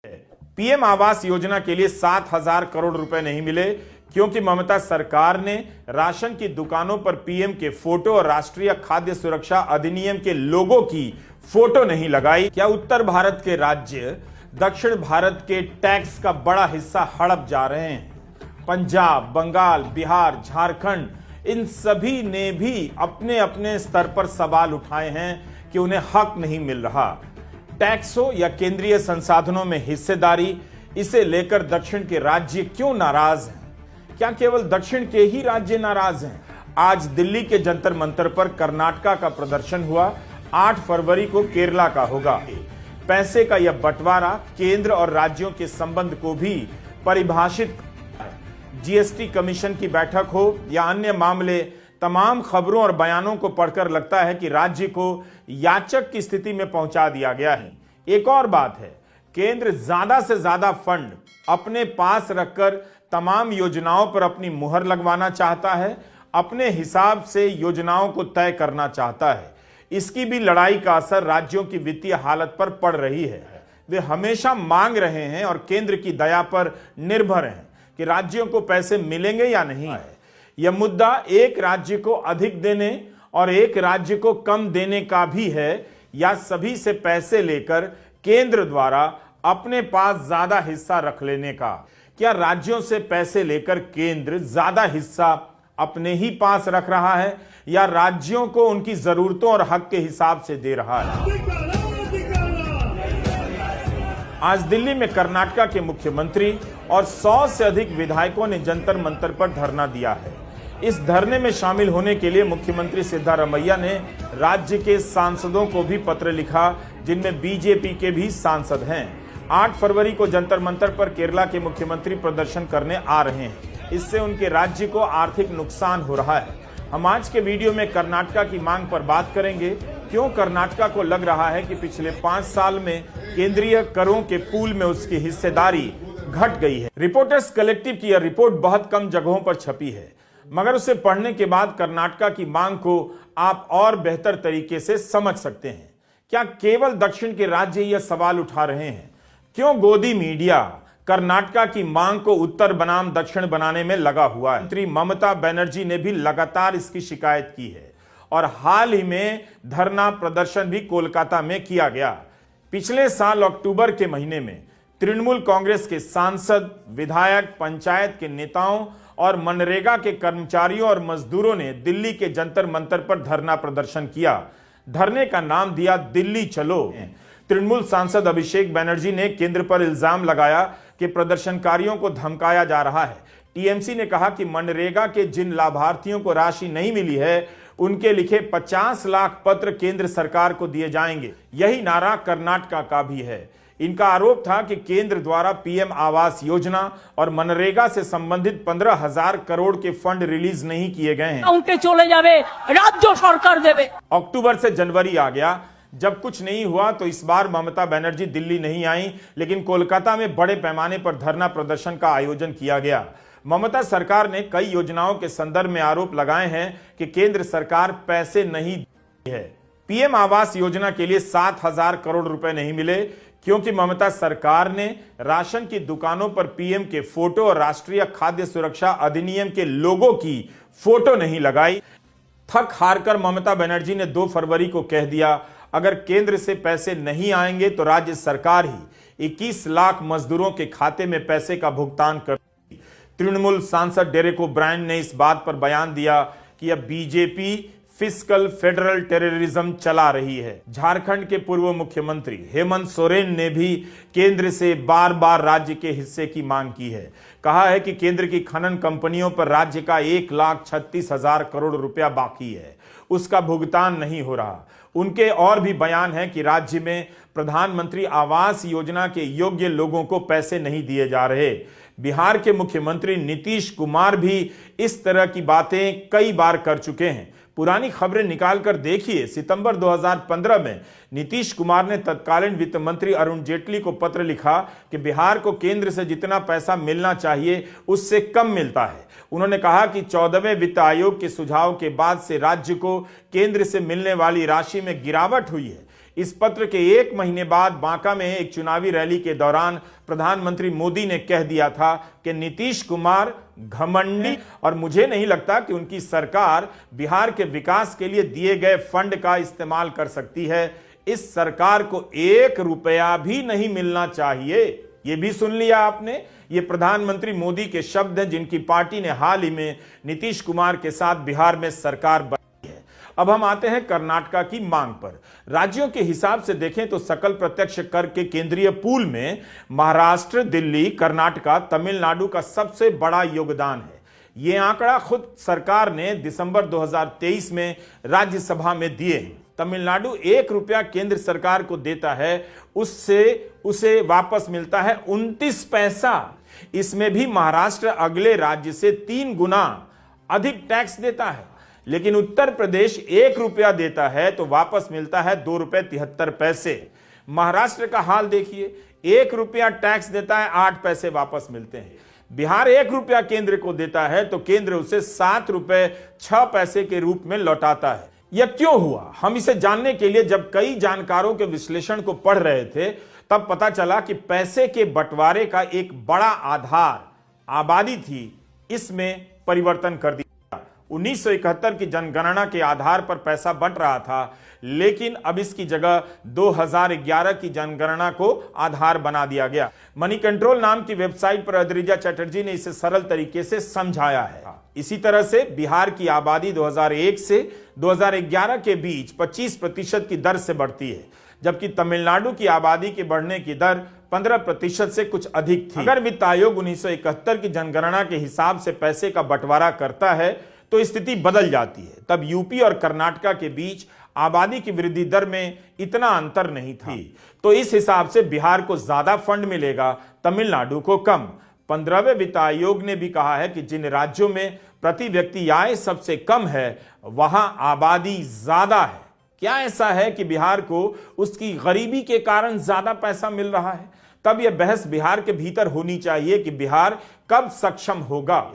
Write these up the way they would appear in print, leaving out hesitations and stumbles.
PM Awas Yojana के लिए 7,000 करोड़ रुपए नहीं मिले क्योंकि ममता सरकार ने राशन की दुकानों पर पीएम के फोटो और राष्ट्रीय खाद्य सुरक्षा अधिनियम के लोगों की फोटो नहीं लगाई। क्या उत्तर भारत के राज्य दक्षिण भारत के टैक्स का बड़ा हिस्सा हड़प जा रहे हैं? पंजाब, बंगाल, बिहार, झारखंड, इन सभी ने भी अपने अपने स्तर पर सवाल उठाए हैं कि उन्हें हक नहीं मिल रहा। टैक्स हो या केंद्रीय संसाधनों में हिस्सेदारी, इसे लेकर दक्षिण के राज्य क्यों नाराज हैं? क्या केवल दक्षिण के ही राज्य नाराज हैं? आज दिल्ली के जंतर मंतर पर कर्नाटका का प्रदर्शन हुआ। 8 फरवरी को केरला का होगा। पैसे का यह बंटवारा केंद्र और राज्यों के संबंध को भी परिभाषित। जीएसटी कमीशन की बैठक हो या अन्य मामले, तमाम खबरों और बयानों को पढ़कर लगता है कि राज्य को याचक की स्थिति में पहुंचा दिया गया है। एक और बात है, केंद्र ज्यादा से ज्यादा फंड अपने पास रखकर तमाम योजनाओं पर अपनी मुहर लगवाना चाहता है, अपने हिसाब से योजनाओं को तय करना चाहता है। इसकी भी लड़ाई का असर राज्यों की वित्तीय हालत पर पड़ रही है। वे हमेशा मांग रहे हैं और केंद्र की दया पर निर्भर हैं कि राज्यों को पैसे मिलेंगे या नहीं। यह मुद्दा एक राज्य को अधिक देने और एक राज्य को कम देने का भी है, या सभी से पैसे लेकर केंद्र द्वारा अपने पास ज्यादा हिस्सा रख लेने का। क्या राज्यों से पैसे लेकर केंद्र ज्यादा हिस्सा अपने ही पास रख रहा है या राज्यों को उनकी जरूरतों और हक के हिसाब से दे रहा है? आज दिल्ली में कर्नाटका के मुख्यमंत्री और 100 से अधिक विधायकों ने जंतर मंतर पर धरना दिया है। इस धरने में शामिल होने के लिए मुख्यमंत्री सिद्धारमैया ने राज्य के सांसदों को भी पत्र लिखा, जिनमें बीजेपी के भी सांसद हैं। 8 फरवरी को जंतर मंतर पर केरला के मुख्यमंत्री प्रदर्शन करने आ रहे हैं। इससे उनके राज्य को आर्थिक नुकसान हो रहा है। हम आज के वीडियो में कर्नाटका की मांग पर बात करेंगे। क्यों कर्नाटका को लग रहा है कि पिछले 5 साल में केंद्रीय करों के पूल में उसकी हिस्सेदारी घट गई है। रिपोर्टर्स कलेक्टिव की यह रिपोर्ट बहुत कम जगहों पर छपी है, मगर उसे पढ़ने के बाद कर्नाटका की मांग को आप और बेहतर तरीके से समझ सकते हैं। क्या केवल दक्षिण के राज्य यह सवाल उठा रहे हैं? क्यों गोदी मीडिया कर्नाटका की मांग को उत्तर बनाम दक्षिण बनाने में लगा हुआ है? मंत्री ममता बनर्जी ने भी लगातार इसकी शिकायत की है और हाल ही में धरना प्रदर्शन भी कोलकाता में किया गया। पिछले साल अक्टूबर के महीने में तृणमूल कांग्रेस के सांसद, विधायक, पंचायत के नेताओं और मनरेगा के कर्मचारियों और मजदूरों ने दिल्ली के जंतर मंतर पर धरना प्रदर्शन किया। धरने का नाम दिया दिल्ली चलो। तृणमूल सांसद अभिषेक बनर्जी ने केंद्र पर इल्जाम लगाया कि प्रदर्शनकारियों को धमकाया जा रहा है। टीएमसी ने कहा कि मनरेगा के जिन लाभार्थियों को राशि नहीं मिली है, उनके लिखे 50 लाख पत्र केंद्र सरकार को दिए जाएंगे। यही नारा कर्नाटका का भी है। इनका आरोप था कि केंद्र द्वारा पीएम आवास योजना और मनरेगा से संबंधित 15,000 करोड़ के फंड रिलीज नहीं किए गए हैं। उनके चले जावे, राज्य सरकार देवे। अक्टूबर से जनवरी आ गया, जब कुछ नहीं हुआ तो इस बार ममता बनर्जी दिल्ली नहीं आई, लेकिन कोलकाता में बड़े पैमाने पर धरना प्रदर्शन का आयोजन किया गया। ममता सरकार ने कई योजनाओं के संदर्भ में आरोप लगाए हैं कि केंद्र सरकार पैसे नहीं दी है। पीएम आवास योजना के लिए 7,000 करोड़ रुपए नहीं मिले क्योंकि ममता सरकार ने राशन की दुकानों पर पीएम के फोटो और राष्ट्रीय खाद्य सुरक्षा अधिनियम के लोगों की फोटो नहीं लगाई। थक हारकर ममता बनर्जी ने 2 फरवरी को कह दिया, अगर केंद्र से पैसे नहीं आएंगे तो राज्य सरकार ही 21 लाख मजदूरों के खाते में पैसे का भुगतान कर। तृणमूल सांसद डेरेक ओब्रायन ने इस बात पर बयान दिया कि अब बीजेपी फिस्कल फेडरल टेररिज्म चला रही है। झारखंड के पूर्व मुख्यमंत्री हेमंत सोरेन ने भी केंद्र से बार बार राज्य के हिस्से की मांग की है। कहा है कि केंद्र की खनन कंपनियों पर राज्य का 1,36,000 करोड़ रुपया बाकी है, उसका भुगतान नहीं हो रहा। उनके और भी बयान है कि राज्य में प्रधानमंत्री आवास योजना के योग्य लोगों को पैसे नहीं दिए जा रहे। बिहार के मुख्यमंत्री नीतीश कुमार भी इस तरह की बातें कई बार कर चुके हैं। पुरानी खबरें निकालकर देखिए। सितंबर 2015 में नीतीश कुमार ने तत्कालीन वित्त मंत्री अरुण जेटली को पत्र लिखा कि बिहार को केंद्र से जितना पैसा मिलना चाहिए उससे कम मिलता है। उन्होंने कहा कि 14वें वित्त आयोग के सुझाव के बाद से राज्य को केंद्र से मिलने वाली राशि में गिरावट हुई है। इस पत्र के एक महीने बाद बांका में एक चुनावी रैली के दौरान प्रधानमंत्री मोदी ने कह दिया था कि नीतीश कुमार घमंडी और मुझे नहीं लगता कि उनकी सरकार बिहार के विकास के लिए दिए गए फंड का इस्तेमाल कर सकती है। इस सरकार को 1 रुपया भी नहीं मिलना चाहिए। यह भी सुन लिया आपने, ये प्रधानमंत्री मोदी के शब्द हैं, जिनकी पार्टी ने हाल ही में नीतीश कुमार के साथ बिहार में सरकार बनाई है। अब हम आते हैं कर्नाटका की मांग पर। राज्यों के हिसाब से देखें तो सकल प्रत्यक्ष कर के केंद्रीय पूल में महाराष्ट्र, दिल्ली, कर्नाटका, तमिलनाडु का सबसे बड़ा योगदान है। यह आंकड़ा खुद सरकार ने दिसंबर 2023 में राज्यसभा में दिए। तमिलनाडु 1 रुपया केंद्र सरकार को देता है, उससे उसे वापस मिलता है 29 पैसा। इसमें भी महाराष्ट्र अगले राज्य से 3 गुना अधिक टैक्स देता है। लेकिन उत्तर प्रदेश 1 रुपया देता है तो वापस मिलता है 2 रुपये 73 पैसे। महाराष्ट्र का हाल देखिए, 1 रुपया टैक्स देता है, 8 पैसे वापस मिलते हैं। बिहार 1 रुपया केंद्र को देता है तो केंद्र उसे 7 रुपये 6 पैसे के रूप में लौटाता है। यह क्यों हुआ? हम इसे जानने के लिए जब कई जानकारों के विश्लेषण को पढ़ रहे थे तब पता चला कि पैसे के बंटवारे का एक बड़ा आधार आबादी थी। इसमें परिवर्तन कर दिया। 1971 की जनगणना के आधार पर पैसा बंट रहा था, लेकिन अब इसकी जगह 2011 की जनगणना को आधार बना दिया गया। मनी कंट्रोल नाम की वेबसाइट पर अद्रिजा चटर्जी ने इसे सरल तरीके से समझाया है। इसी तरह से बिहार की आबादी 2001 से 2011 के बीच 25% की दर से बढ़ती है, जबकि तमिलनाडु की आबादी के बढ़ने की दर 15% से कुछ अधिक थी। अगर वित्त आयोग 1971 की जनगणना के हिसाब से पैसे का बंटवारा करता है तो स्थिति बदल जाती है। तब यूपी और कर्नाटका के बीच आबादी की वृद्धि दर में इतना अंतर नहीं था, तो इस हिसाब से बिहार को ज्यादा फंड मिलेगा, तमिलनाडु को कम। 15वें वित्त आयोग ने भी कहा है कि जिन राज्यों में प्रति व्यक्ति आय सबसे कम है वहां आबादी ज्यादा है। क्या ऐसा है कि बिहार को उसकी गरीबी के कारण ज्यादा पैसा मिल रहा है? तब यह बहस बिहार के भीतर होनी चाहिए कि बिहार कब सक्षम होगा।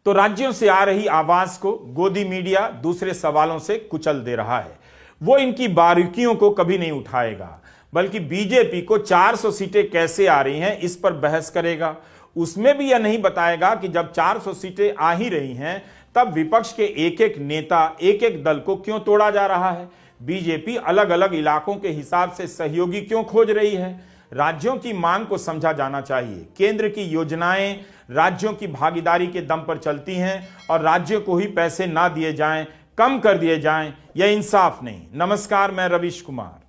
तो राज्यों से आ रही आवाज को गोदी मीडिया दूसरे सवालों से कुचल दे रहा है। वो इनकी बारीकियों को कभी नहीं उठाएगा, बल्कि बीजेपी को 400 सीटें कैसे आ रही हैं इस पर बहस करेगा। उसमें भी यह नहीं बताएगा कि जब 400 सीटें आ ही रही हैं तब विपक्ष के एक एक नेता, एक एक दल को क्यों तोड़ा जा रहा है। बीजेपी अलग अलग इलाकों के हिसाब से सहयोगी क्यों खोज रही है। राज्यों की मांग को समझा जाना चाहिए। केंद्र की योजनाएं राज्यों की भागीदारी के दम पर चलती हैं और राज्यों को ही पैसे ना दिए जाएं, कम कर दिए जाएं, यह इंसाफ नहीं। नमस्कार, मैं रवीश कुमार।